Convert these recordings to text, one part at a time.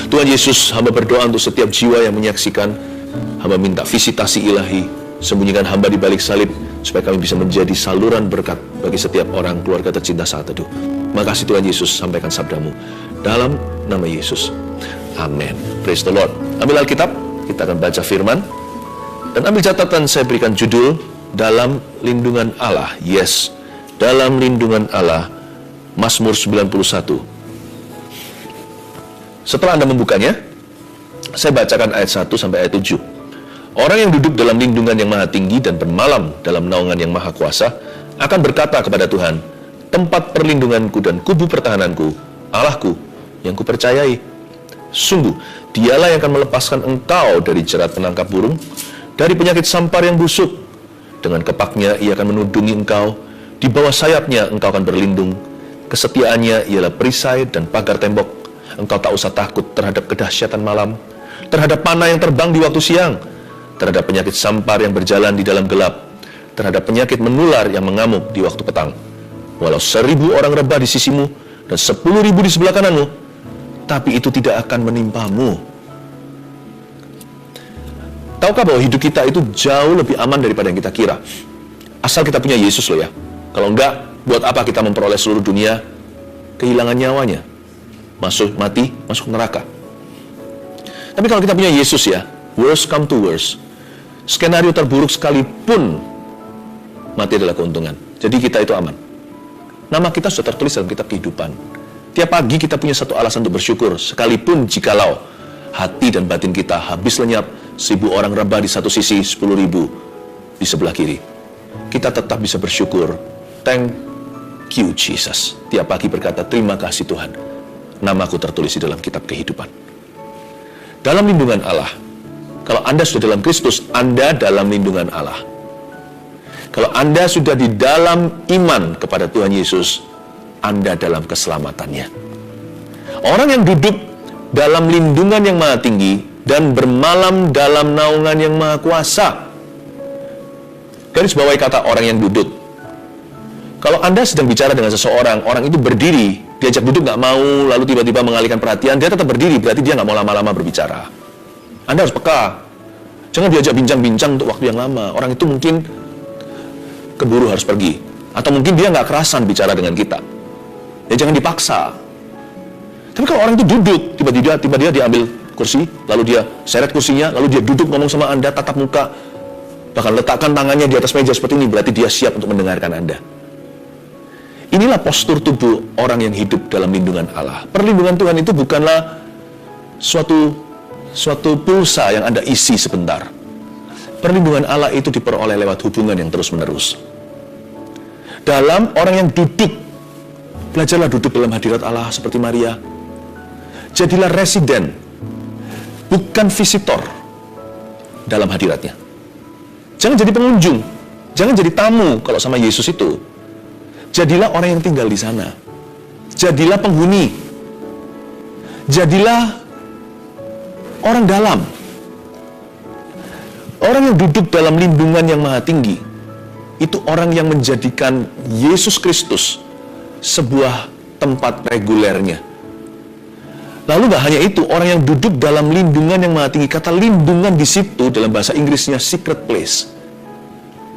Tuhan Yesus, hamba berdoa untuk setiap jiwa yang menyaksikan. Hamba minta visitasi ilahi, sembunyikan hamba di balik salib, supaya kami bisa menjadi saluran berkat bagi setiap orang keluarga tercinta saat teduh. Makasih Tuhan Yesus, sampaikan sabdamu dalam nama Yesus. Amin. Praise the Lord. Ambil Alkitab, kita akan baca firman. Dan ambil catatan, saya berikan judul, dalam lindungan Allah. Yes, dalam lindungan Allah. Mazmur 91. Setelah Anda membukanya, saya bacakan ayat 1 sampai ayat 7. Orang yang duduk dalam lindungan yang maha tinggi dan bermalam dalam naungan yang maha kuasa akan berkata kepada Tuhan, tempat perlindunganku dan kubu pertahananku, Allahku yang kupercayai. Sungguh, dialah yang akan melepaskan engkau dari jerat penangkap burung, dari penyakit sampar yang busuk. Dengan kepaknya ia akan menudungi engkau, di bawah sayapnya engkau akan berlindung. Kesetiaannya ialah perisai dan pagar tembok. Engkau tak usah takut terhadap kedahsyatan malam, terhadap panah yang terbang di waktu siang, terhadap penyakit sampar yang berjalan di dalam gelap, terhadap penyakit menular yang mengamuk di waktu petang. Walau 1000 orang rebah di sisimu dan 10.000 di sebelah kananmu, tapi itu tidak akan menimpamu. Tahukah bahwa hidup kita itu jauh lebih aman daripada yang kita kira? Asal kita punya Yesus loh ya. Kalau enggak, buat apa kita memperoleh seluruh dunia, kehilangan nyawanya, mati, masuk neraka. Tapi kalau kita punya Yesus ya, worst come to worst, skenario terburuk sekalipun, mati adalah keuntungan. Jadi kita itu aman. Nama kita sudah tertulis dalam kitab kehidupan. Tiap pagi kita punya satu alasan untuk bersyukur, sekalipun jikalau hati dan batin kita habis lenyap, 1000 orang rebah di satu sisi, 10.000 di sebelah kiri. Kita tetap bisa bersyukur. Thank you Jesus. Tiap pagi berkata, terima kasih Tuhan, namaku tertulis di dalam kitab kehidupan. Dalam lindungan Allah. Kalau Anda sudah dalam Kristus, Anda dalam lindungan Allah. Kalau Anda sudah di dalam iman kepada Tuhan Yesus, Anda dalam keselamatannya. Orang yang duduk dalam lindungan yang maha tinggi dan bermalam dalam naungan yang maha kuasa. Garis bawahi kata orang yang duduk. Kalau Anda sedang bicara dengan seseorang, orang itu berdiri, diajak duduk nggak mau, lalu tiba-tiba mengalihkan perhatian, dia tetap berdiri, berarti dia nggak mau lama-lama berbicara. Anda harus peka. Jangan diajak bincang-bincang untuk waktu yang lama. Orang itu mungkin keburu harus pergi. Atau mungkin dia nggak kerasan bicara dengan kita. Ya jangan dipaksa. Tapi kalau orang itu duduk, tiba-tiba dia diambil kursi, lalu dia seret kursinya, lalu dia duduk ngomong sama Anda, tatap muka, bahkan letakkan tangannya di atas meja seperti ini, berarti dia siap untuk mendengarkan Anda. Inilah postur tubuh orang yang hidup dalam lindungan Allah. Perlindungan Tuhan itu bukanlah suatu pulsa yang Anda isi sebentar. Perlindungan Allah itu diperoleh lewat hubungan yang terus-menerus. Dalam orang yang duduk, belajarlah duduk dalam hadirat Allah seperti Maria. Jadilah residen, bukan visitor dalam hadiratnya. Jangan jadi pengunjung, jangan jadi tamu kalau sama Yesus itu. Jadilah orang yang tinggal di sana. Jadilah penghuni. Jadilah orang dalam. Orang yang duduk dalam lindungan yang maha tinggi, itu orang yang menjadikan Yesus Kristus sebuah tempat regulernya. Lalu gak hanya itu, orang yang duduk dalam lindungan yang maha tinggi, kata lindungan di situ dalam bahasa Inggrisnya secret place.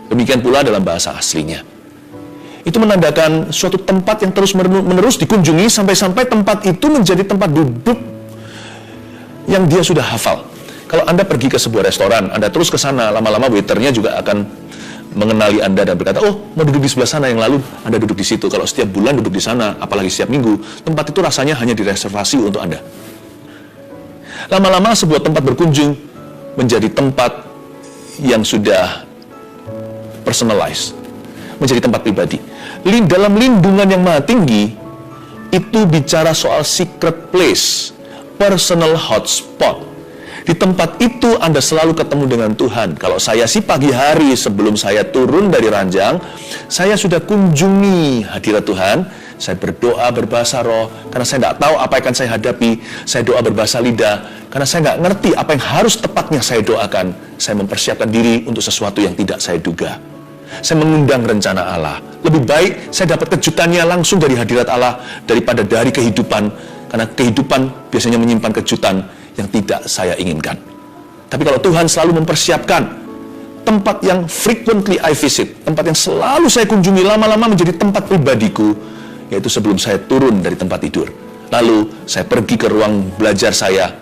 Demikian pula dalam bahasa aslinya. Itu menandakan suatu tempat yang terus-menerus dikunjungi sampai-sampai tempat itu menjadi tempat duduk yang dia sudah hafal. Kalau Anda pergi ke sebuah restoran, Anda terus ke sana, lama-lama waiternya juga akan mengenali Anda dan berkata, oh mau duduk di sebelah sana, yang lalu Anda duduk di situ. Kalau setiap bulan duduk di sana, apalagi setiap minggu, tempat itu rasanya hanya direservasi untuk Anda. Lama-lama sebuah tempat berkunjung menjadi tempat yang sudah personalized, menjadi tempat pribadi. Dalam lindungan yang maha tinggi, itu bicara soal secret place, personal hotspot. Di tempat itu Anda selalu ketemu dengan Tuhan. Kalau saya sih pagi hari sebelum saya turun dari ranjang, saya sudah kunjungi hadirat Tuhan. Saya berdoa berbahasa roh, karena saya tidak tahu apa yang akan saya hadapi. Saya doa berbahasa lidah, karena saya nggak ngerti apa yang harus tepatnya saya doakan. Saya mempersiapkan diri untuk sesuatu yang tidak saya duga. Saya mengundang rencana Allah. Lebih baik saya dapat kejutannya langsung dari hadirat Allah daripada dari kehidupan Karena kehidupan biasanya menyimpan kejutan yang tidak saya inginkan. Tapi kalau Tuhan selalu mempersiapkan tempat yang frequently I visit, tempat yang selalu saya kunjungi, lama-lama menjadi tempat pribadiku, yaitu sebelum saya turun dari tempat tidur. Lalu saya pergi ke ruang belajar saya.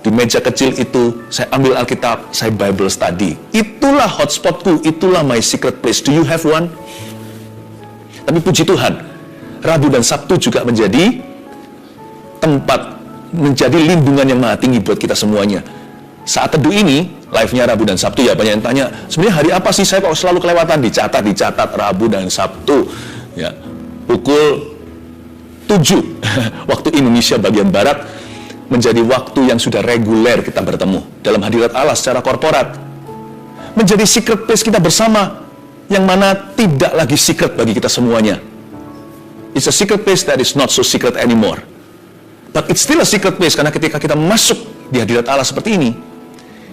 Di meja kecil itu, saya ambil Alkitab, saya Bible study. Itulah hotspotku, itulah my secret place. Do you have one? Tapi puji Tuhan, Rabu dan Sabtu juga menjadi tempat, menjadi lindungan yang maha tinggi buat kita semuanya. Saat teduh ini, live-nya Rabu dan Sabtu, ya banyak yang tanya, sebenarnya hari apa sih saya kok selalu kelewatan? Dicatat Rabu dan Sabtu. Ya, pukul 7 waktu Indonesia bagian Barat, menjadi waktu yang sudah reguler kita bertemu dalam hadirat Allah secara korporat. Menjadi secret place kita bersama, yang mana tidak lagi secret bagi kita semuanya. It's a secret place that is not so secret anymore. But it's still a secret place, karena ketika kita masuk di hadirat Allah seperti ini,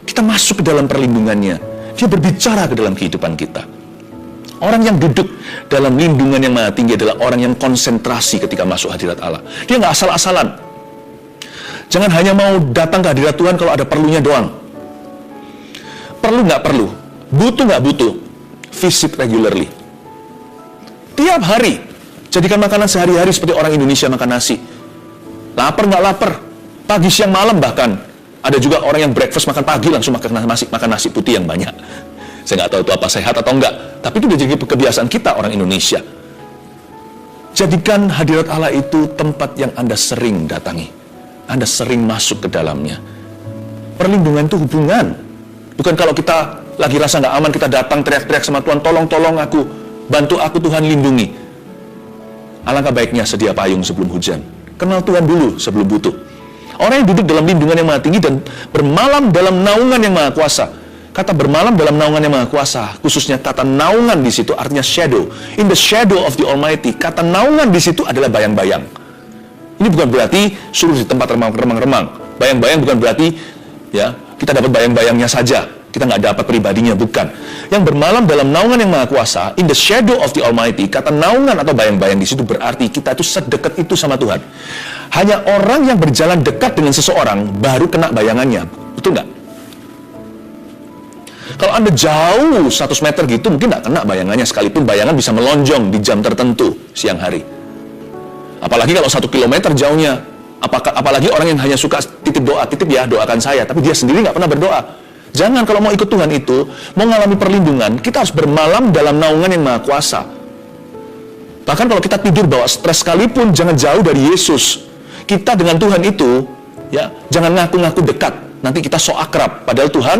kita masuk ke dalam perlindungannya. Dia berbicara ke dalam kehidupan kita. Orang yang duduk dalam lindungan yang maha tinggi adalah orang yang konsentrasi ketika masuk hadirat Allah. Dia nggak asal-asalan. Jangan hanya mau datang ke hadirat Tuhan kalau ada perlunya doang. Perlu nggak perlu, butuh nggak butuh, visit regularly. Tiap hari, jadikan makanan sehari-hari seperti orang Indonesia makan nasi. Lapar nggak lapar, pagi siang malam bahkan. Ada juga orang yang breakfast makan pagi langsung makan nasi putih yang banyak. Saya nggak tahu itu apa sehat atau enggak, tapi itu udah jadi kebiasaan kita orang Indonesia. Jadikan hadirat Allah itu tempat yang Anda sering datangi. Anda sering masuk ke dalamnya. Perlindungan itu hubungan. Bukan kalau kita lagi rasa nggak aman, kita datang teriak-teriak sama Tuhan, tolong aku, bantu aku Tuhan, lindungi. Alangkah baiknya sedia payung sebelum hujan. Kenal Tuhan dulu sebelum butuh. Orang yang duduk dalam lindungan yang maha tinggi dan bermalam dalam naungan yang maha kuasa. Kata bermalam dalam naungan yang maha kuasa, khususnya kata naungan di situ artinya shadow. In the shadow of the Almighty. Kata naungan di situ adalah bayang-bayang. Ini bukan berarti suruh di tempat remang-remang. Bayang-bayang bukan berarti ya kita dapat bayang-bayangnya saja. Kita nggak dapat pribadinya, bukan. Yang bermalam dalam naungan yang maha kuasa, in the shadow of the Almighty. Kata naungan atau bayang-bayang di situ berarti kita itu sedekat itu sama Tuhan. Hanya orang yang berjalan dekat dengan seseorang baru kena bayangannya. Betul nggak? Kalau Anda jauh 100 meter gitu, mungkin nggak kena bayangannya, sekalipun bayangan bisa melonjong di jam tertentu siang hari. Apalagi kalau 1 kilometer jauhnya. Apalagi orang yang hanya suka titip doa, titip ya doakan saya, tapi dia sendiri nggak pernah berdoa. Jangan, kalau mau ikut Tuhan itu, mau mengalami perlindungan, kita harus bermalam dalam naungan yang maha kuasa. Bahkan kalau kita tidur bawa stres sekalipun, jangan jauh dari Yesus. Kita dengan Tuhan itu, ya jangan ngaku-ngaku dekat. Nanti kita so akrab, padahal Tuhan,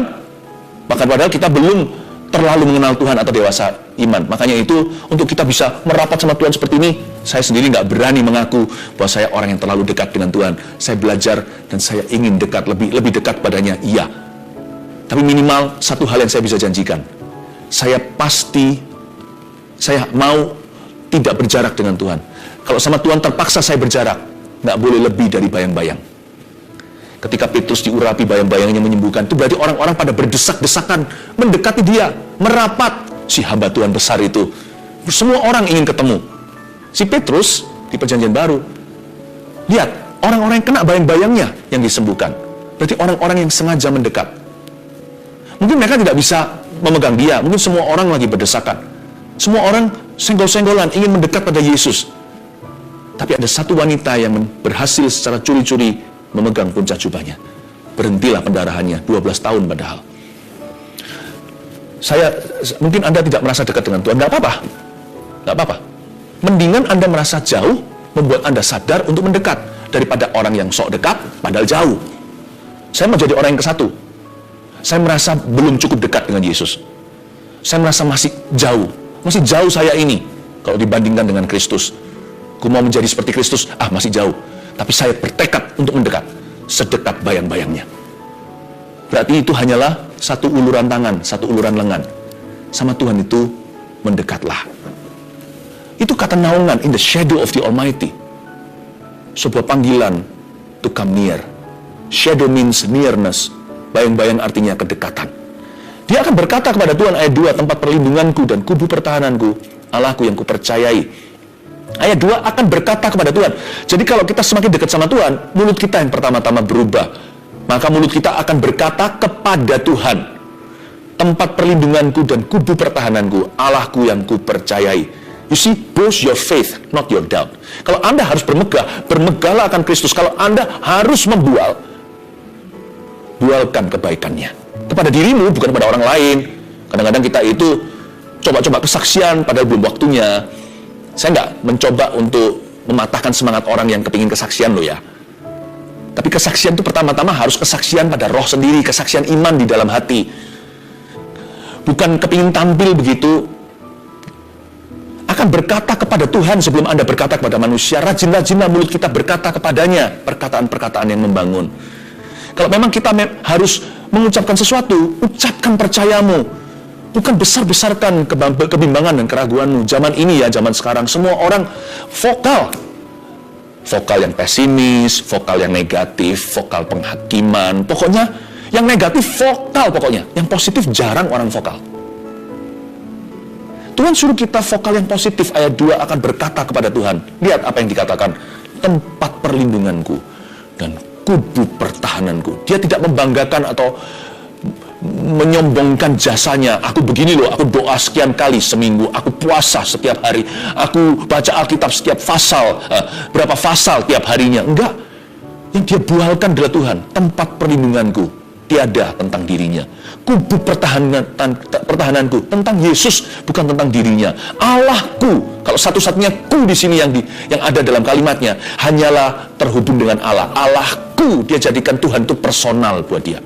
bahkan padahal kita belum terlalu mengenal Tuhan atau dewasa iman. Makanya itu, untuk kita bisa merapat sama Tuhan seperti ini, saya sendiri nggak berani mengaku bahwa saya orang yang terlalu dekat dengan Tuhan. Saya belajar dan saya ingin dekat, lebih dekat padanya, iya. Tapi minimal satu hal yang saya bisa janjikan, saya mau tidak berjarak dengan Tuhan. Kalau sama Tuhan terpaksa saya berjarak, nggak boleh lebih dari bayang-bayang. Ketika Petrus diurapi bayang-bayangnya menyembuhkan, itu berarti orang-orang pada berdesak-desakan mendekati dia, merapat. Si hamba Tuhan besar itu, semua orang ingin ketemu. Si Petrus di Perjanjian Baru, lihat orang-orang yang kena bayang-bayangnya yang disembuhkan. Berarti orang-orang yang sengaja mendekat. Mungkin mereka tidak bisa memegang dia, mungkin semua orang lagi berdesakan. Semua orang senggol-senggolan ingin mendekat pada Yesus. Tapi ada satu wanita yang berhasil secara curi-curi memegang puncak jubahnya. Berhentilah pendarahannya, 12 tahun padahal. Mungkin Anda tidak merasa dekat dengan Tuhan, nggak apa-apa. Nggak apa-apa. Mendingan Anda merasa jauh, membuat Anda sadar untuk mendekat, daripada orang yang sok dekat, padahal jauh. Saya mau jadi orang yang ke-1. Saya merasa belum cukup dekat dengan Yesus. Saya merasa masih jauh saya ini, kalau dibandingkan dengan Kristus. Aku mau menjadi seperti Kristus, masih jauh. Tapi saya bertekad untuk mendekat, sedekat bayang-bayangnya. Berarti itu hanyalah satu uluran tangan, satu uluran lengan. Sama Tuhan itu mendekatlah. Itu kata naungan, in the shadow of the Almighty. Sebuah panggilan to come near. Shadow means nearness. Bayang-bayang artinya kedekatan. Dia akan berkata kepada Tuhan, ayat 2, tempat perlindunganku dan kubu pertahananku, Allahku yang kupercayai. Ayat 2, akan berkata kepada Tuhan. Jadi kalau kita semakin dekat sama Tuhan, mulut kita yang pertama-tama berubah. Maka mulut kita akan berkata kepada Tuhan, tempat perlindunganku dan kubu pertahananku, Allahku yang kupercayai. You see, boast your faith, not your doubt. Kalau Anda harus bermegah, bermegahlah akan Kristus. Kalau Anda harus membual, bualkan kebaikannya kepada dirimu, bukan kepada orang lain. Kadang-kadang kita itu coba-coba kesaksian, padahal belum waktunya. Saya nggak mencoba untuk mematahkan semangat orang yang kepingin kesaksian loh ya. Tapi kesaksian itu pertama-tama harus kesaksian pada roh sendiri, kesaksian iman di dalam hati. Bukan kepingin tampil begitu. Akan berkata kepada Tuhan sebelum Anda berkata kepada manusia. Rajin-rajinlah mulut kita berkata kepadanya perkataan-perkataan yang membangun. Kalau memang kita harus mengucapkan sesuatu, ucapkan percayamu. Bukan besar-besarkan kebimbangan dan keraguanmu. Zaman ini ya, zaman sekarang, semua orang vokal. Vokal yang pesimis, vokal yang negatif, vokal penghakiman. Pokoknya yang negatif vokal pokoknya. Yang positif jarang orang vokal. Tuhan suruh kita vokal yang positif. Ayat 2 akan berkata kepada Tuhan. Lihat apa yang dikatakan. Tempat perlindunganku dan kubu pertahananku. Dia tidak membanggakan atau menyombongkan jasanya. Aku begini loh, aku doa sekian kali seminggu, aku puasa setiap hari, aku baca Alkitab setiap pasal, berapa pasal tiap harinya. Enggak. Yang dia bualkan adalah Tuhan. Tempat perlindunganku, tiada tentang dirinya. Kubu pertahananku tentang Yesus, bukan tentang dirinya. Allahku, kalau satu-satunya ku di sini yang ada dalam kalimatnya, hanyalah terhubung dengan Allah. Allahku, dia jadikan Tuhan itu personal buat dia.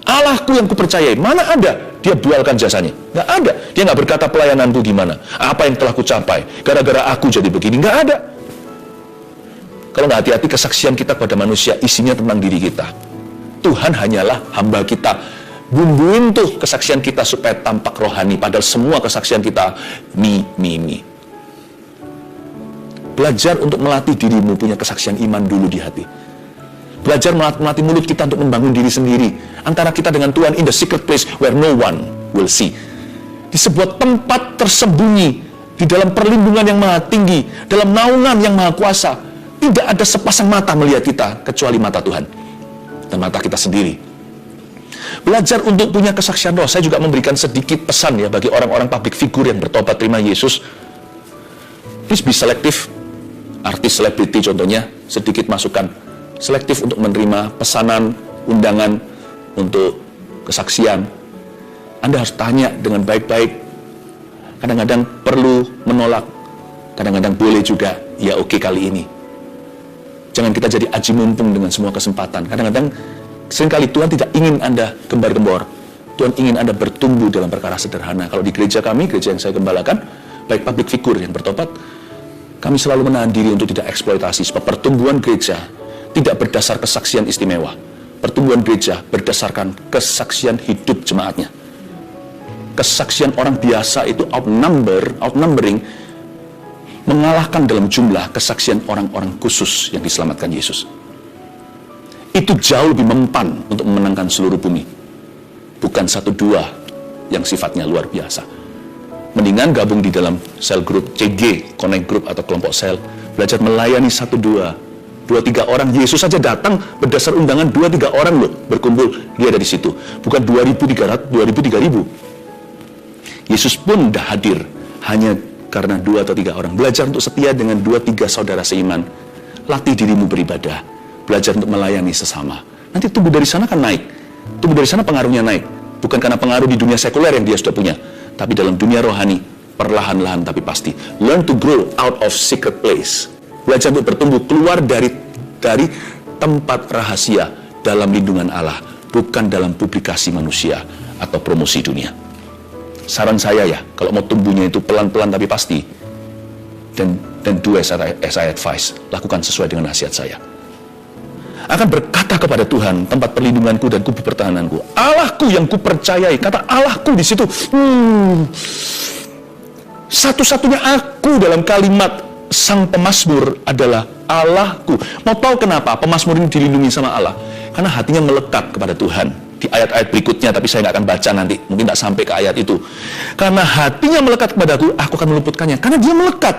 Allahku yang kupercayai, mana ada dia bualkan jasanya? Nggak ada. Dia nggak berkata pelayananku gimana, apa yang telah kucapai, gara-gara aku jadi begini. Nggak ada. Kalau nggak hati-hati, kesaksian kita kepada manusia isinya tentang diri kita. Tuhan hanyalah hamba kita. Bumbuin tuh kesaksian kita supaya tampak rohani, padahal semua kesaksian kita me. Belajar untuk melatih dirimu punya kesaksian iman dulu di hati. Belajar melatih mulut kita untuk membangun diri sendiri. Antara kita dengan Tuhan in the secret place where no one will see. Di sebuah tempat tersembunyi, di dalam perlindungan yang maha tinggi, dalam naungan yang maha kuasa. Tidak ada sepasang mata melihat kita, kecuali mata Tuhan. Dan mata kita sendiri. Belajar untuk punya kesaksian roh. Saya juga memberikan sedikit pesan ya bagi orang-orang public figure yang bertobat terima Yesus. Please be selective. Artis selebriti contohnya, sedikit masukan. Selektif untuk menerima pesanan, undangan untuk kesaksian. Anda harus tanya dengan baik-baik. Kadang-kadang perlu menolak, kadang-kadang boleh juga, ya oke kali ini. Jangan kita jadi aji mumpung dengan semua kesempatan. Kadang-kadang, seringkali Tuhan tidak ingin Anda gembar-gembor. Tuhan ingin Anda bertumbuh dalam perkara sederhana. Kalau di gereja kami, gereja yang saya gembalakan, baik public figure yang bertobat, kami selalu menahan diri untuk tidak eksploitasi. Sebab pertumbuhan gereja tidak berdasar kesaksian istimewa. Pertumbuhan gereja berdasarkan kesaksian hidup jemaatnya. Kesaksian orang biasa itu outnumbering, mengalahkan dalam jumlah kesaksian orang-orang khusus yang diselamatkan Yesus. Itu jauh lebih mempan untuk memenangkan seluruh bumi. Bukan 1-2 yang sifatnya luar biasa. Mendingan gabung di dalam sel grup CG, Connect Group atau kelompok sel. Belajar melayani 1-2. 2-3 orang, Yesus saja datang berdasar undangan 2-3 orang loh berkumpul, dia ada di situ. Bukan 2.300, 2.000, 3.000. Yesus pun dah hadir hanya karena 2 atau 3 orang. Belajar untuk setia dengan 2-3 saudara seiman. Latih dirimu beribadah. Belajar untuk melayani sesama. Nanti tumbuh dari sana kan naik. Tumbuh dari sana pengaruhnya naik. Bukan karena pengaruh di dunia sekuler yang dia sudah punya, tapi dalam dunia rohani, perlahan-lahan tapi pasti. Learn to grow out of secret place. Belajar untuk bertumbuh keluar dari tempat rahasia dalam lindungan Allah, bukan dalam publikasi manusia atau promosi dunia. Saran saya ya, kalau mau tumbuhnya itu pelan-pelan tapi pasti, dan do as I advise, lakukan sesuai dengan nasihat saya. Akan berkata kepada Tuhan, tempat perlindunganku dan kubu pertahananku, Allahku yang kupercayai. Kata Allahku di situ, satu-satunya aku dalam kalimat sang pemazmur adalah Allahku. Mau tahu kenapa pemazmur ini dilindungi sama Allah? Karena hatinya melekat kepada Tuhan. Di ayat-ayat berikutnya, tapi saya nggak akan baca nanti, mungkin nggak sampai ke ayat itu. Karena hatinya melekat kepadaku, aku akan meluputkannya. Karena dia melekat.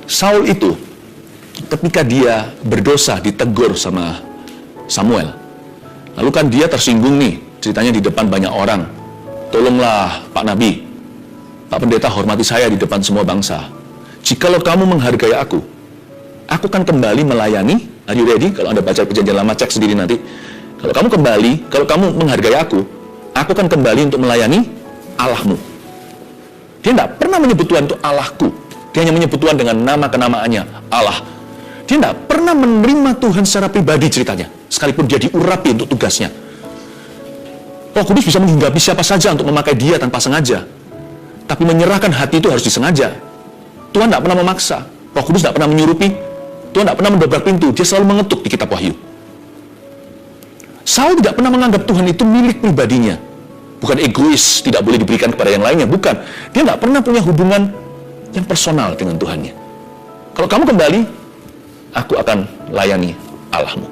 Saul itu ketika dia berdosa ditegur sama Samuel. Lalu kan dia tersinggung nih, ceritanya di depan banyak orang. Tolonglah Pak Nabi, Pak Pendeta, hormati saya di depan semua bangsa. Jikalau kamu menghargai aku akan kembali melayani. Are you ready? Kalau Anda baca Perjanjian Lama, cek sendiri nanti. Kalau kamu menghargai aku akan kembali untuk melayani Allahmu. Dia tidak pernah menyebut Tuhan itu Allahku. Dia hanya menyebut Tuhan dengan nama kenamaannya, Allah. Dia tidak pernah menerima Tuhan secara pribadi ceritanya, sekalipun dia diurapi untuk tugasnya. Roh Kudus bisa menghinggapi siapa saja untuk memakai dia tanpa sengaja. Tapi menyerahkan hati itu harus disengaja. Tuhan tidak pernah memaksa. Roh Kudus tidak pernah menyurupi. Tuhan tidak pernah mendobrak pintu. Dia selalu mengetuk di kitab Wahyu. Saul tidak pernah menganggap Tuhan itu milik pribadinya. Bukan egois, tidak boleh diberikan kepada yang lainnya. Bukan. Dia tidak pernah punya hubungan yang personal dengan Tuhannya. Kalau kamu kembali, aku akan layani Allahmu.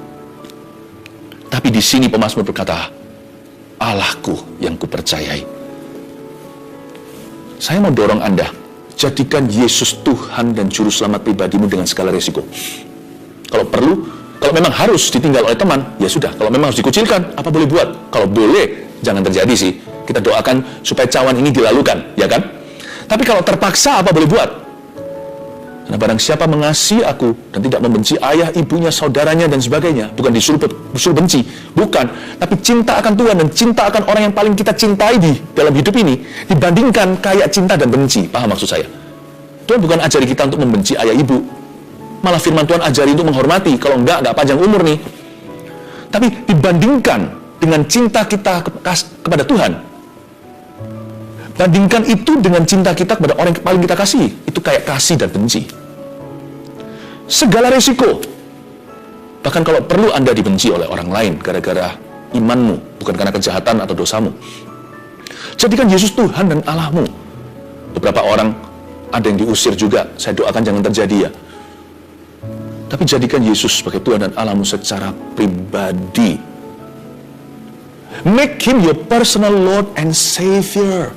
Tapi di sini pemazmur berkata, Allahku yang kupercayai. Saya mau dorong Anda, jadikan Yesus Tuhan dan Juru Selamat pribadimu dengan segala resiko. Kalau perlu, kalau memang harus ditinggal oleh teman, ya sudah. Kalau memang harus dikucilkan, apa boleh buat? Kalau boleh, jangan terjadi sih. Kita doakan supaya cawan ini dilalukan, ya kan? Tapi kalau terpaksa, apa boleh buat? Karena barang siapa mengasihi aku dan tidak membenci ayah, ibunya, saudaranya, dan sebagainya, bukan disuruh benci, bukan. Tapi cinta akan Tuhan dan cinta akan orang yang paling kita cintai di dalam hidup ini, dibandingkan kayak cinta dan benci. Paham maksud saya? Tuhan bukan ajari kita untuk membenci ayah ibu. Malah firman Tuhan ajari untuk menghormati. Kalau enggak panjang umur nih. Tapi dibandingkan dengan cinta kita kepada Tuhan, bandingkan itu dengan cinta kita kepada orang yang paling kita kasih. Itu kayak kasih dan benci. Segala resiko. Bahkan kalau perlu Anda dibenci oleh orang lain gara-gara imanmu, bukan karena kejahatan atau dosamu. Jadikan Yesus Tuhan dan Allahmu. Beberapa orang ada yang diusir juga. Saya doakan jangan terjadi ya. Tapi jadikan Yesus sebagai Tuhan dan Allahmu secara pribadi. Make Him your personal Lord and Savior.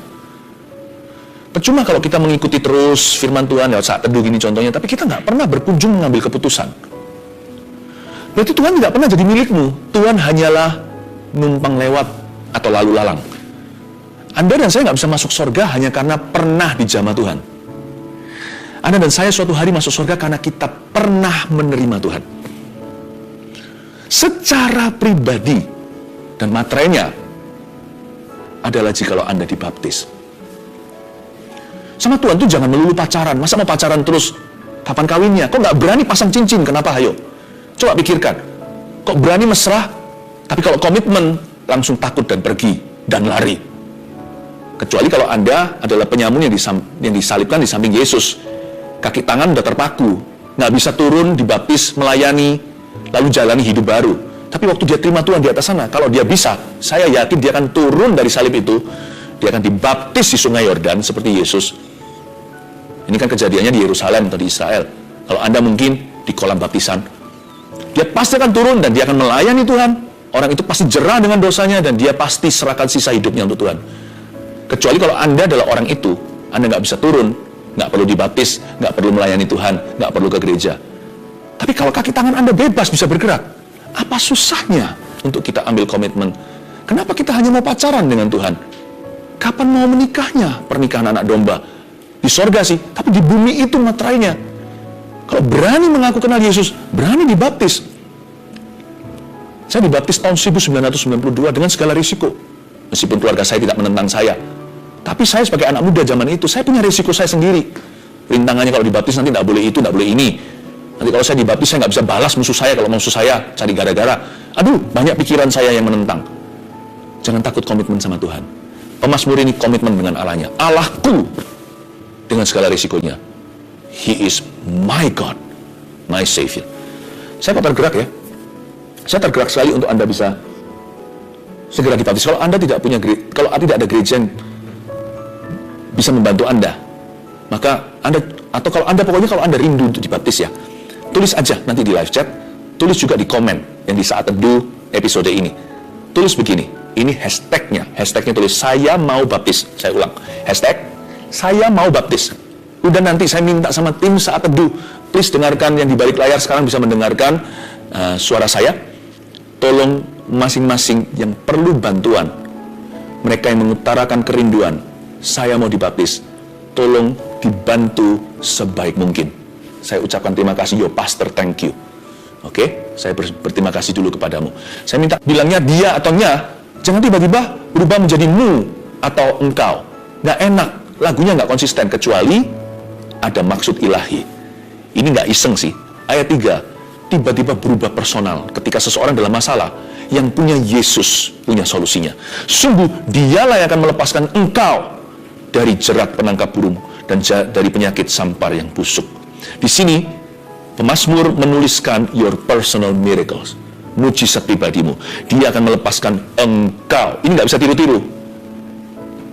Percuma kalau kita mengikuti terus firman Tuhan lewat saat teduh gini contohnya, tapi kita nggak pernah berkunjung mengambil keputusan. Berarti Tuhan tidak pernah jadi milikmu. Tuhan hanyalah numpang lewat atau lalu lalang. Anda dan saya nggak bisa masuk surga hanya karena pernah dijamah Tuhan. Anda dan saya suatu hari masuk surga karena kita pernah menerima Tuhan. Secara pribadi dan materainya adalah jikalau Anda dibaptis. Sama Tuhan tuh jangan melulu pacaran. Masa mau pacaran terus? Kapan kawinnya? Kok nggak berani pasang cincin? Kenapa? Ayo. Coba pikirkan. Kok berani mesra? Tapi kalau komitmen, langsung takut dan pergi. Dan lari. Kecuali kalau Anda adalah penyamun yang disalibkan di samping Yesus. Kaki tangan udah terpaku. Nggak bisa turun, dibaptis, melayani, lalu jalani hidup baru. Tapi waktu dia terima Tuhan di atas sana, kalau dia bisa, saya yakin dia akan turun dari salib itu. Dia akan dibaptis di sungai Yordan seperti Yesus. Ini kan kejadiannya di Yerusalem atau di Israel. Kalau Anda mungkin di kolam baptisan, dia pasti akan turun dan dia akan melayani Tuhan. Orang itu pasti jerah dengan dosanya dan dia pasti serahkan sisa hidupnya untuk Tuhan. Kecuali kalau Anda adalah orang itu, Anda nggak bisa turun, nggak perlu dibaptis, nggak perlu melayani Tuhan, nggak perlu ke gereja. Tapi kalau kaki tangan Anda bebas bisa bergerak, apa susahnya untuk kita ambil komitmen? Kenapa kita hanya mau pacaran dengan Tuhan? Kapan mau menikahnya? Pernikahan anak domba. Di sorga sih, tapi di bumi itu materainya. Kalau berani mengaku kenal Yesus, berani dibaptis. Saya dibaptis tahun 1992 dengan segala risiko. Meskipun keluarga saya tidak menentang saya. Tapi saya sebagai anak muda zaman itu, saya punya risiko saya sendiri. Rintangannya kalau dibaptis nanti tidak boleh itu, tidak boleh ini. Nanti kalau saya dibaptis, saya nggak bisa balas musuh saya. Kalau musuh saya cari gara-gara. Aduh, banyak pikiran saya yang menentang. Jangan takut komitmen sama Tuhan. Pemazmur ini komitmen dengan Allahnya. Allahku dengan segala risikonya. He is my God, my Savior. Saya kok tergerak ya. Saya tergerak sekali untuk Anda bisa segera dibaptis. Kalau Anda tidak punya gereja, kalau tidak ada gereja yang bisa membantu Anda, maka Anda, atau kalau Anda pokoknya kalau Anda rindu untuk dibaptis ya, tulis aja nanti di live chat, tulis juga di komen yang di saat teduh episode ini. Tulis begini, ini hashtagnya tulis saya mau baptis. Saya ulang, hashtag saya mau baptis. Udah nanti saya minta sama tim saat teduh, please dengarkan yang di balik layar sekarang bisa mendengarkan suara saya. Tolong masing-masing yang perlu bantuan, mereka yang mengutarakan kerinduan, saya mau dibaptis, tolong dibantu sebaik mungkin. Saya ucapkan terima kasih, yo pastor, thank you. Oke, saya berterima kasih dulu kepadamu. Saya minta bilangnya dia atau nya, jangan tiba-tiba berubah menjadi mu atau engkau. Nggak enak, lagunya nggak konsisten, kecuali ada maksud ilahi. Ini nggak iseng sih. Ayat 3, tiba-tiba berubah personal ketika seseorang dalam masalah. Yang punya Yesus punya solusinya. Sungguh dialah yang akan melepaskan engkau dari jerat penangkap burung dan dari penyakit sampar yang busuk. Di sini pemazmur menuliskan your personal miracles, mujizat pribadimu. Dia akan melepaskan engkau. Ini nggak bisa tiru-tiru.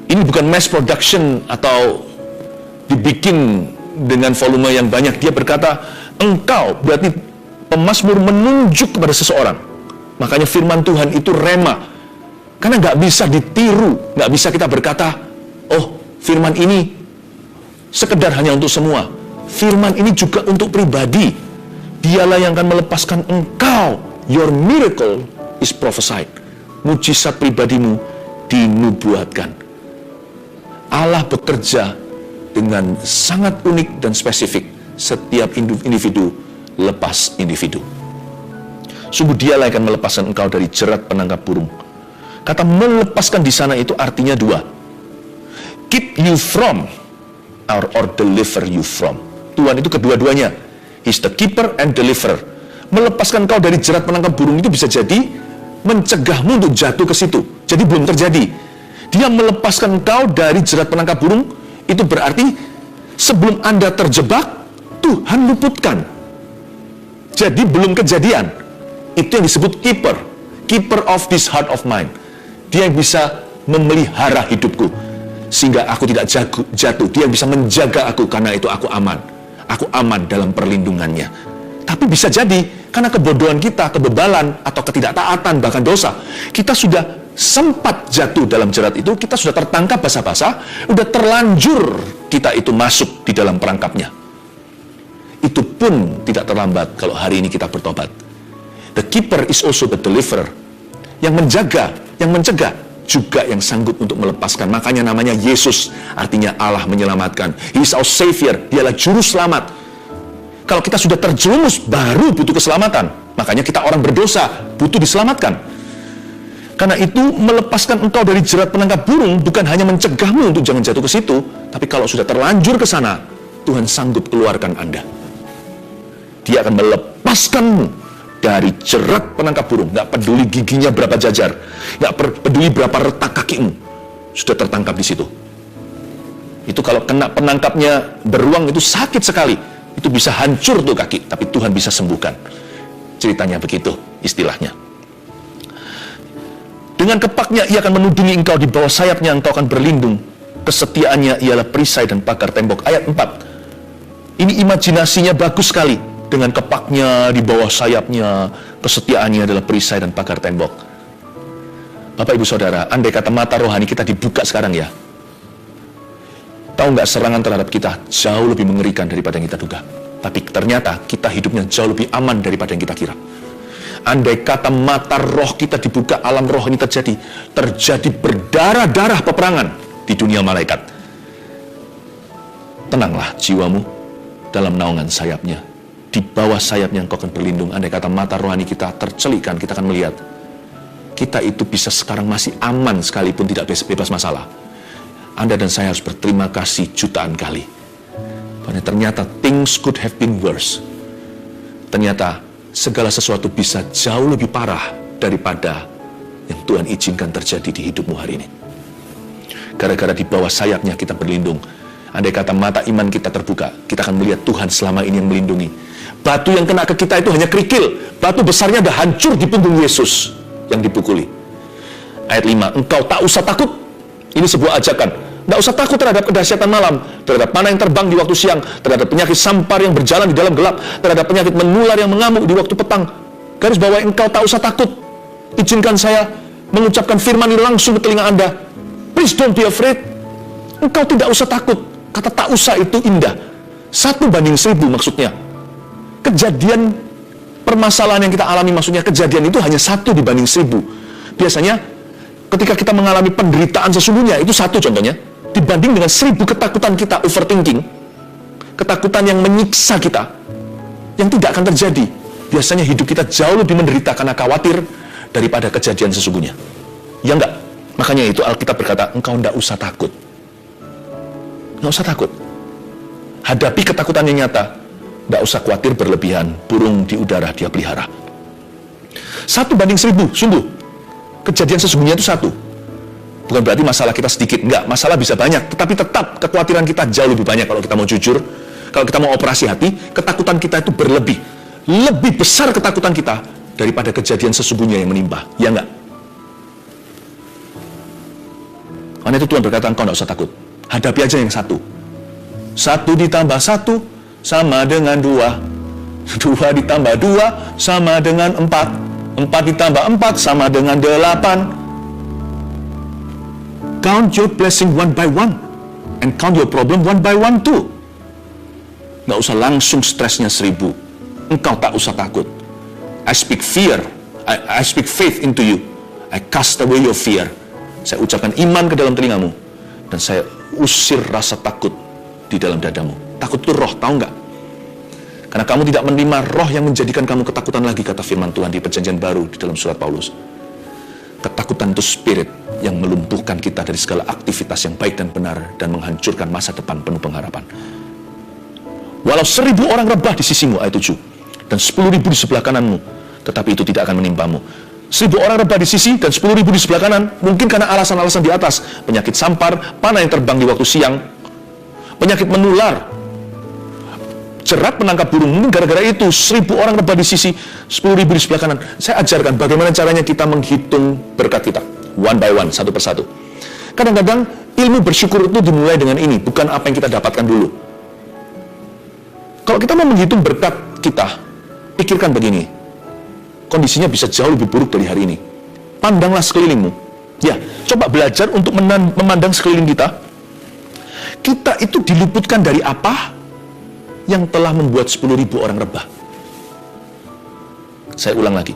Ini bukan mass production atau dibikin dengan volume yang banyak. Dia berkata engkau, berarti pemazmur menunjuk kepada seseorang. Makanya firman Tuhan itu rema. Karena nggak bisa ditiru, nggak bisa kita berkata, oh firman ini sekedar hanya untuk semua. Firman ini juga untuk pribadi. Dialah yang akan melepaskan engkau. Your miracle is prophesied. Mujizat pribadimu dinubuatkan. Allah bekerja dengan sangat unik dan spesifik. Setiap individu lepas individu. Sungguh dialah yang akan melepaskan engkau dari jerat penangkap burung. Kata melepaskan di sana itu artinya dua. Keep you from or deliver you from. Tuhan itu kedua-duanya. He's the keeper and deliverer. Melepaskan engkau dari jerat penangkap burung itu bisa jadi mencegahmu untuk jatuh ke situ. Jadi belum terjadi. Dia melepaskan engkau dari jerat penangkap burung, itu berarti sebelum Anda terjebak, Tuhan luputkan. Jadi belum kejadian. Itu yang disebut keeper. Keeper of this heart of mine. Dia yang bisa memelihara hidupku sehingga aku tidak jatuh. Dia yang bisa menjaga aku, karena itu aku aman. Aku aman dalam perlindungannya. Tapi bisa jadi karena kebodohan kita, kebebalan, atau ketidaktaatan, bahkan dosa, kita sudah sempat jatuh dalam jerat itu. Kita sudah tertangkap basah-basah, udah terlanjur kita itu masuk di dalam perangkapnya. Itu pun tidak terlambat kalau hari ini kita bertobat. The keeper is also the deliverer. Yang menjaga, yang mencegah, juga yang sanggup untuk melepaskan. Makanya namanya Yesus, artinya Allah menyelamatkan. He is our Savior, dialah juru selamat. Kalau kita sudah terjerumus, baru butuh keselamatan. Makanya kita orang berdosa, butuh diselamatkan. Karena itu melepaskan engkau dari jerat penangkap burung bukan hanya mencegahmu untuk jangan jatuh ke situ, tapi kalau sudah terlanjur ke sana, Tuhan sanggup keluarkan Anda. Dia akan melepaskanmu dari jerat penangkap burung. Nggak peduli giginya berapa jajar, nggak peduli berapa retak kakimu, sudah tertangkap di situ. Itu kalau kena penangkapnya beruang itu sakit sekali, itu bisa hancur tuh kaki, tapi Tuhan bisa sembuhkan. Ceritanya begitu, istilahnya. Dengan kepaknya ia akan menudungi engkau, di bawah sayapnya engkau akan berlindung. Kesetiaannya ialah perisai dan pagar tembok. Ayat 4. Ini imajinasinya bagus sekali. Dengan kepaknya, di bawah sayapnya, kesetiaannya adalah perisai dan pagar tembok. Bapak ibu saudara, andai kata mata rohani kita dibuka sekarang ya, tahu nggak, serangan terhadap kita jauh lebih mengerikan daripada yang kita duga. Tapi ternyata kita hidupnya jauh lebih aman daripada yang kita kira. Andai kata mata roh kita dibuka, alam roh ini terjadi berdarah-darah peperangan di dunia malaikat. Tenanglah jiwamu dalam naungan sayapnya. Di bawah sayapnya engkau akan berlindung. Andai kata mata rohani kita tercelikkan, kita akan melihat kita itu bisa sekarang masih aman sekalipun tidak bebas masalah. Anda dan saya harus berterima kasih jutaan kali. Karena ternyata things could have been worse. Ternyata segala sesuatu bisa jauh lebih parah daripada yang Tuhan izinkan terjadi di hidupmu hari ini. Gara-gara di bawah sayapnya kita berlindung. Andai kata mata iman kita terbuka, kita akan melihat Tuhan selama ini yang melindungi. Batu yang kena ke kita itu hanya kerikil. Batu besarnya dah hancur di punggung Yesus yang dipukuli. Ayat 5, engkau tak usah takut. Ini sebuah ajakan. Tak usah takut terhadap kedahsyatan malam, terhadap panah yang terbang di waktu siang, terhadap penyakit sampar yang berjalan di dalam gelap, terhadap penyakit menular yang mengamuk di waktu petang. Garis bawah, engkau tak usah takut. Izinkan saya mengucapkan firman ini langsung ke telinga Anda. Please don't be afraid. Engkau tidak usah takut. Kata tak usah itu indah. 1:1000 maksudnya. Kejadian permasalahan yang kita alami maksudnya kejadian itu hanya 1:1000. Biasanya ketika kita mengalami penderitaan sesungguhnya itu 1 contohnya. Dibanding dengan 1000 ketakutan kita overthinking. Ketakutan yang menyiksa kita. Yang tidak akan terjadi. Biasanya hidup kita jauh lebih menderita karena khawatir daripada kejadian sesungguhnya. Ya enggak? Makanya itu Alkitab berkata, engkau enggak usah takut. Enggak usah takut. Hadapi ketakutan yang nyata. Enggak usah khawatir berlebihan. Burung di udara dia pelihara. 1:1000, sungguh. Kejadian sesungguhnya itu 1. Bukan berarti masalah kita sedikit. Enggak, masalah bisa banyak. Tetapi tetap kekhawatiran kita jauh lebih banyak kalau kita mau jujur. Kalau kita mau operasi hati, ketakutan kita itu berlebih. Lebih besar ketakutan kita daripada kejadian sesungguhnya yang menimpa. Ya enggak? Karena itu Tuhan berkata, engkau enggak usah takut. Hadapi aja yang 1. 1 ditambah 1 sama dengan 2. 2 ditambah 2 sama dengan 4. 4 ditambah 4 sama dengan 8. Count your blessing one by one. And count your problem one by one too. Nggak usah langsung stresnya 1000. Engkau tak usah takut. I speak fear. I speak faith into you. I cast away your fear. Saya ucapkan iman ke dalam telingamu. Dan saya usir rasa takut di dalam dadamu. Takut itu roh, tahu nggak? Karena kamu tidak menerima roh yang menjadikan kamu ketakutan lagi, kata firman Tuhan di Perjanjian Baru di dalam surat Paulus. Ketakutan itu spirit yang melumpuhkan kita dari segala aktivitas yang baik dan benar dan menghancurkan masa depan penuh pengharapan. Walau 1000 orang rebah di sisimu, ayat 7, dan 10.000 di sebelah kananmu, tetapi itu tidak akan menimpamu. 1000 orang rebah di sisi dan 10.000 di sebelah kanan, mungkin karena alasan-alasan di atas, penyakit sampar, panah yang terbang di waktu siang, penyakit menular, jerat menangkap burung, mungkin gara-gara itu 1000 orang rebah di sisi, 10.000 di sebelah kanan. Saya ajarkan bagaimana caranya kita menghitung berkat kita, one by one, satu persatu. Kadang-kadang ilmu bersyukur itu dimulai dengan ini, bukan apa yang kita dapatkan dulu. Kalau kita mau menghitung berkat kita, pikirkan begini, kondisinya bisa jauh lebih buruk dari hari ini. Pandanglah sekelilingmu. Ya, coba belajar untuk memandang sekeliling kita. Kita itu diluputkan dari apa yang telah membuat 10.000 orang rebah. Saya ulang lagi.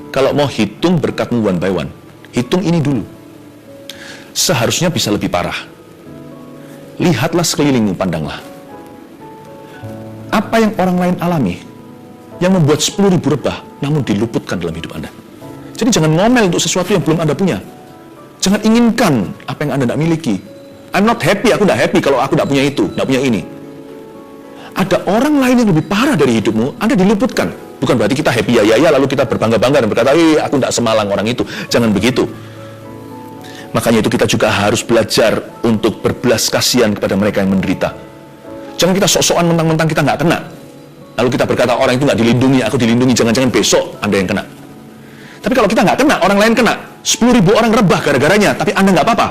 Kalau mau hitung berkatmu one by one, hitung ini dulu. Seharusnya bisa lebih parah. Lihatlah sekelilingmu, pandanglah. Apa yang orang lain alami yang membuat 10.000 rebah namun diluputkan dalam hidup Anda. Jadi jangan ngomel untuk sesuatu yang belum Anda punya. Jangan inginkan apa yang Anda tidak miliki. I'm not happy, aku tidak happy kalau aku tidak punya itu, tidak punya ini. Ada orang lain yang lebih parah dari hidupmu, Anda diluputkan. Bukan berarti kita happy ya lalu kita berbangga-bangga dan berkata, aku tidak semalang orang itu. Jangan begitu. Makanya itu kita juga harus belajar untuk berbelas kasihan kepada mereka yang menderita. Jangan kita sok-sokan mentang-mentang kita nggak kena. Lalu kita berkata orang itu nggak dilindungi, aku dilindungi, jangan-jangan besok Anda yang kena. Tapi kalau kita nggak kena, orang lain kena, 10.000 orang rebah gara-garanya, tapi Anda nggak apa-apa.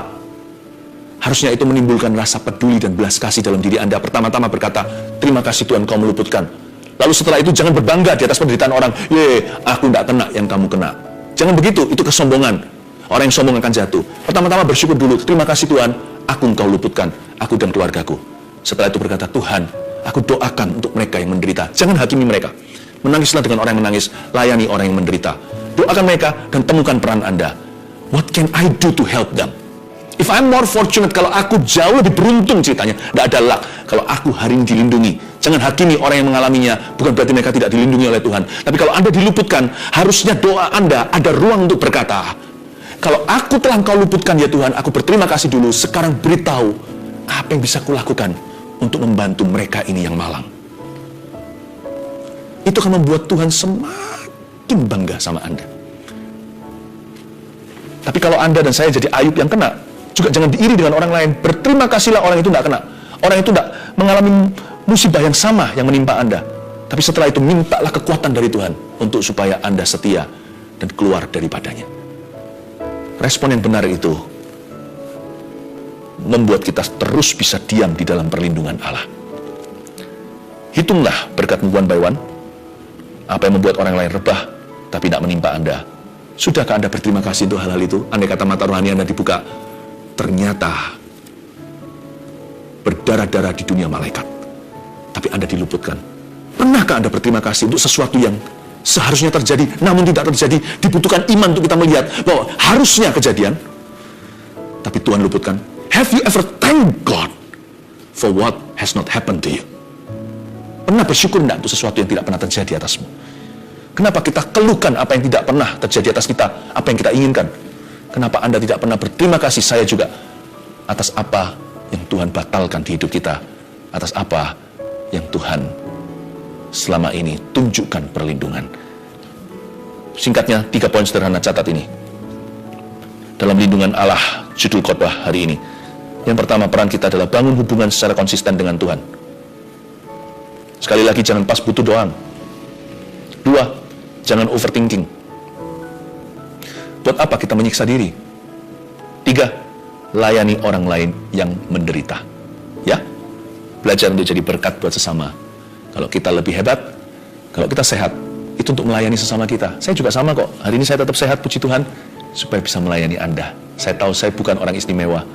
Harusnya itu menimbulkan rasa peduli dan belas kasih dalam diri Anda. Pertama-tama berkata, terima kasih Tuhan kau meluputkan. Lalu setelah itu jangan berbangga di atas penderitaan orang. Aku nggak kena yang kamu kena. Jangan begitu, itu kesombongan. Orang yang sombong akan jatuh. Pertama-tama bersyukur dulu, terima kasih Tuhan, aku engkau luputkan, aku dan keluargaku. Setelah itu berkata, Tuhan, aku doakan untuk mereka yang menderita. Jangan hakimi mereka. Menangislah dengan orang yang menangis, layani orang yang menderita. Doakan mereka dan temukan peran Anda. What can I do to help them? If I'm more fortunate, kalau aku jauh lebih beruntung ceritanya, tidak ada luck. Kalau aku hari ini dilindungi, jangan hakimi orang yang mengalaminya. Bukan berarti mereka tidak dilindungi oleh Tuhan. Tapi kalau Anda diluputkan, harusnya doa Anda ada ruang untuk berkata, kalau aku telah Engkau luputkan ya Tuhan, aku berterima kasih dulu. Sekarang beritahu apa yang bisa kulakukan untuk membantu mereka ini yang malang. Itu akan membuat Tuhan semakin bangga sama Anda. Tapi kalau Anda dan saya jadi Ayub yang kena, juga jangan diiri dengan orang lain. Berterima kasihlah orang itu tidak kena. Orang itu tidak mengalami musibah yang sama yang menimpa Anda. Tapi setelah itu mintalah kekuatan dari Tuhan untuk supaya Anda setia dan keluar daripadanya. Respon yang benar itu membuat kita terus bisa diam di dalam perlindungan Allah. Hitunglah berkatmu one by one. Apa yang membuat orang lain rebah tapi tidak menimpa Anda. Sudahkah Anda berterima kasih untuk hal-hal itu? Andai kata mata rohani Anda dibuka, ternyata berdarah-darah di dunia malaikat. Tapi Anda diluputkan. Pernahkah Anda berterima kasih untuk sesuatu yang seharusnya terjadi, namun tidak terjadi? Dibutuhkan iman untuk kita melihat bahwa harusnya kejadian, tapi Tuhan luputkan. Have you ever thank God for what has not happened to you? Pernah bersyukur tidak untuk sesuatu yang tidak pernah terjadi atasmu? Kenapa kita keluhkan apa yang tidak pernah terjadi atas kita, apa yang kita inginkan? Kenapa Anda tidak pernah berterima kasih, saya juga, atas apa yang Tuhan batalkan di hidup kita, atas apa yang Tuhan selama ini tunjukkan perlindungan. Singkatnya, 3 poin sederhana, catat ini. Dalam lindungan Allah, judul khotbah hari ini. Yang pertama, peran kita adalah bangun hubungan secara konsisten dengan Tuhan. Sekali lagi, jangan pas butuh doang. 2, jangan overthinking. Buat apa kita menyiksa diri? 3, layani orang lain yang menderita. Ya, belajar untuk jadi berkat buat sesama. Kalau kita lebih hebat, kalau kita sehat, itu untuk melayani sesama kita. Saya juga sama kok. Hari ini saya tetap sehat, puji Tuhan, supaya bisa melayani Anda. Saya tahu saya bukan orang istimewa.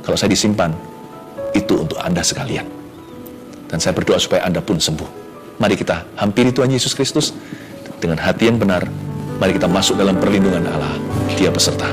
Kalau saya disimpan, itu untuk Anda sekalian. Dan saya berdoa supaya Anda pun sembuh. Mari kita hampiri Tuhan Yesus Kristus dengan hati yang benar. Mari kita masuk dalam perlindungan Allah. Dia peserta.